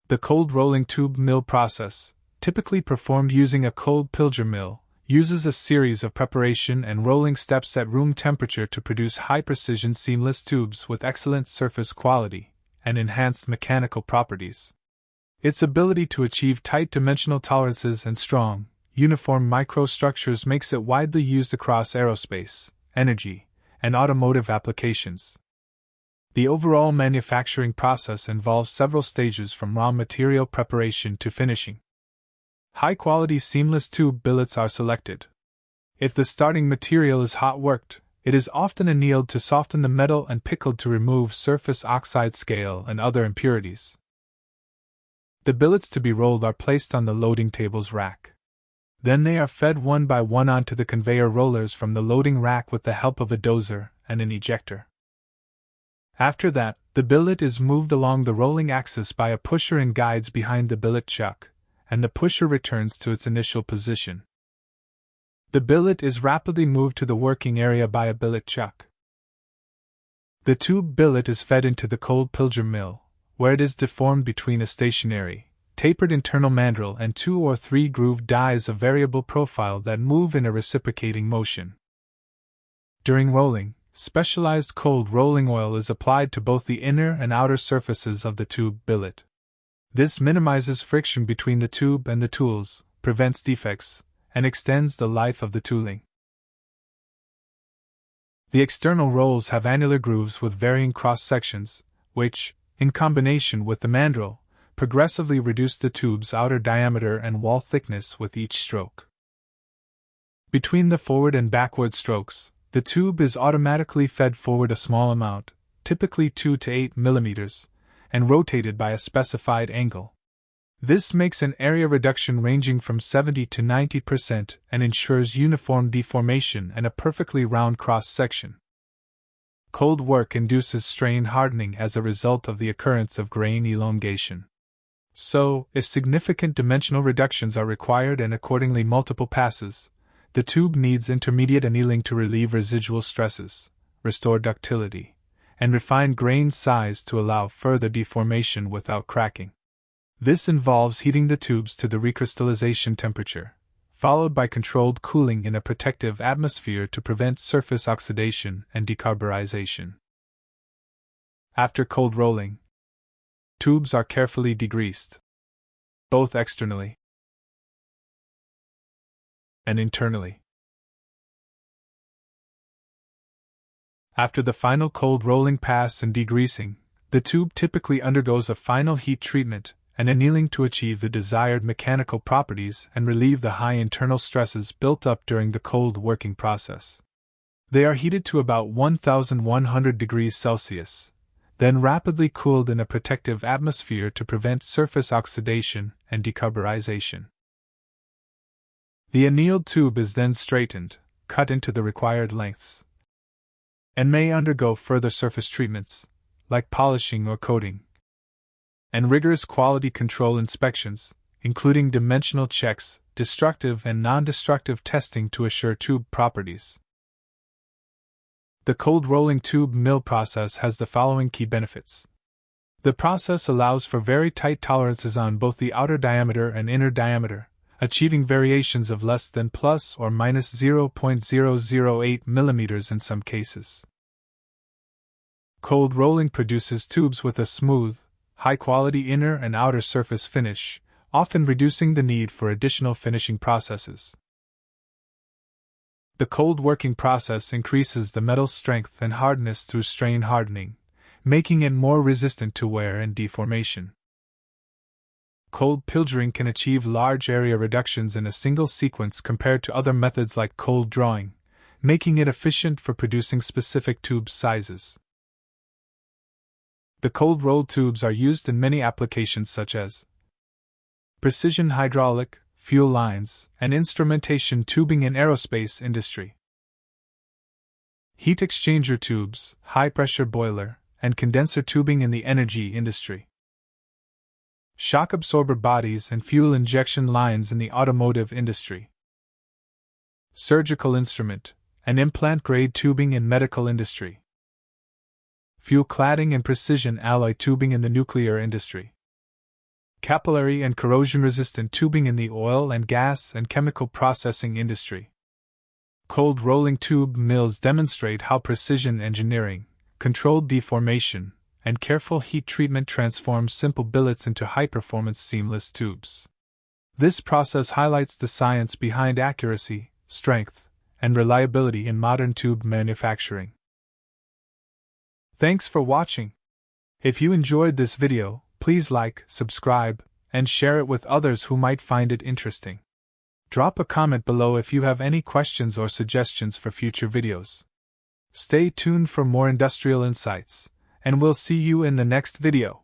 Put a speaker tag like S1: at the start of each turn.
S1: The cold rolling tube mill process, typically performed using a cold Pilger mill, uses a series of preparation and rolling steps at room temperature to produce high-precision seamless tubes with excellent surface quality and enhanced mechanical properties. Its ability to achieve tight dimensional tolerances and strong, uniform microstructures makes it widely used across aerospace, energy, and automotive applications. The overall manufacturing process involves several stages from raw material preparation to finishing. High-quality seamless tube billets are selected. If the starting material is hot worked, it is often annealed to soften the metal and pickled to remove surface oxide scale and other impurities. The billets to be rolled are placed on the loading table's rack. Then they are fed one by one onto the conveyor rollers from the loading rack with the help of a dozer and an ejector. After that, the billet is moved along the rolling axis by a pusher and guides behind the billet chuck, and the pusher returns to its initial position. The billet is rapidly moved to the working area by a billet chuck. The tube billet is fed into the cold Pilger mill, where it is deformed between a stationary, tapered internal mandrel and 2 or 3 grooved dies of variable profile that move in a reciprocating motion. During rolling, specialized cold rolling oil is applied to both the inner and outer surfaces of the tube billet. This minimizes friction between the tube and the tools, prevents defects, and extends the life of the tooling. The external rolls have annular grooves with varying cross-sections, which, in combination with the mandrel, progressively reduce the tube's outer diameter and wall thickness with each stroke. Between the forward and backward strokes, the tube is automatically fed forward a small amount, typically 2 to 8 mm, and rotated by a specified angle. This makes an area reduction ranging from 70 to 90% and ensures uniform deformation and a perfectly round cross-section. Cold work induces strain hardening as a result of the occurrence of grain elongation. So, if significant dimensional reductions are required and accordingly multiple passes, the tube needs intermediate annealing to relieve residual stresses, restore ductility, and refine grain size to allow further deformation without cracking. This involves heating the tubes to the recrystallization temperature, followed by controlled cooling in a protective atmosphere to prevent surface oxidation and decarburization. After cold rolling, tubes are carefully degreased, both externally and internally. After the final cold rolling pass and degreasing, the tube typically undergoes a final heat treatment and annealing to achieve the desired mechanical properties and relieve the high internal stresses built up during the cold working process. They are heated to about 1100 degrees Celsius, then rapidly cooled in a protective atmosphere to prevent surface oxidation and decarburization. The annealed tube is then straightened, cut into the required lengths, and may undergo further surface treatments, like polishing or coating, and rigorous quality control inspections, including dimensional checks, destructive and non-destructive testing to assure tube properties. The cold rolling tube mill process has the following key benefits. The process allows for very tight tolerances on both the outer diameter and inner diameter, achieving variations of less than plus or minus 0.008 mm in some cases. Cold rolling produces tubes with a smooth, high-quality inner and outer surface finish, often reducing the need for additional finishing processes. The cold working process increases the metal's strength and hardness through strain hardening, making it more resistant to wear and deformation. Cold pilgering can achieve large area reductions in a single sequence compared to other methods like cold drawing, making it efficient for producing specific tube sizes. The cold rolled tubes are used in many applications such as precision hydraulic, fuel lines, and instrumentation tubing in aerospace industry, heat exchanger tubes, high-pressure boiler, and condenser tubing in the energy industry, shock absorber bodies and fuel injection lines in the automotive industry, surgical instrument and implant-grade tubing in medical industry, fuel cladding and precision alloy tubing in the nuclear industry, capillary and corrosion-resistant tubing in the oil and gas and chemical processing industry. Cold rolling tube mills demonstrate how precision engineering, controlled deformation, and careful heat treatment transforms simple billets into high-performance seamless tubes. This process highlights the science behind accuracy, strength, and reliability in modern tube manufacturing. Thanks for watching. If you enjoyed this video, please like, subscribe, and share it with others who might find it interesting. Drop a comment below if you have any questions or suggestions for future videos. Stay tuned for more industrial insights, and we'll see you in the next video.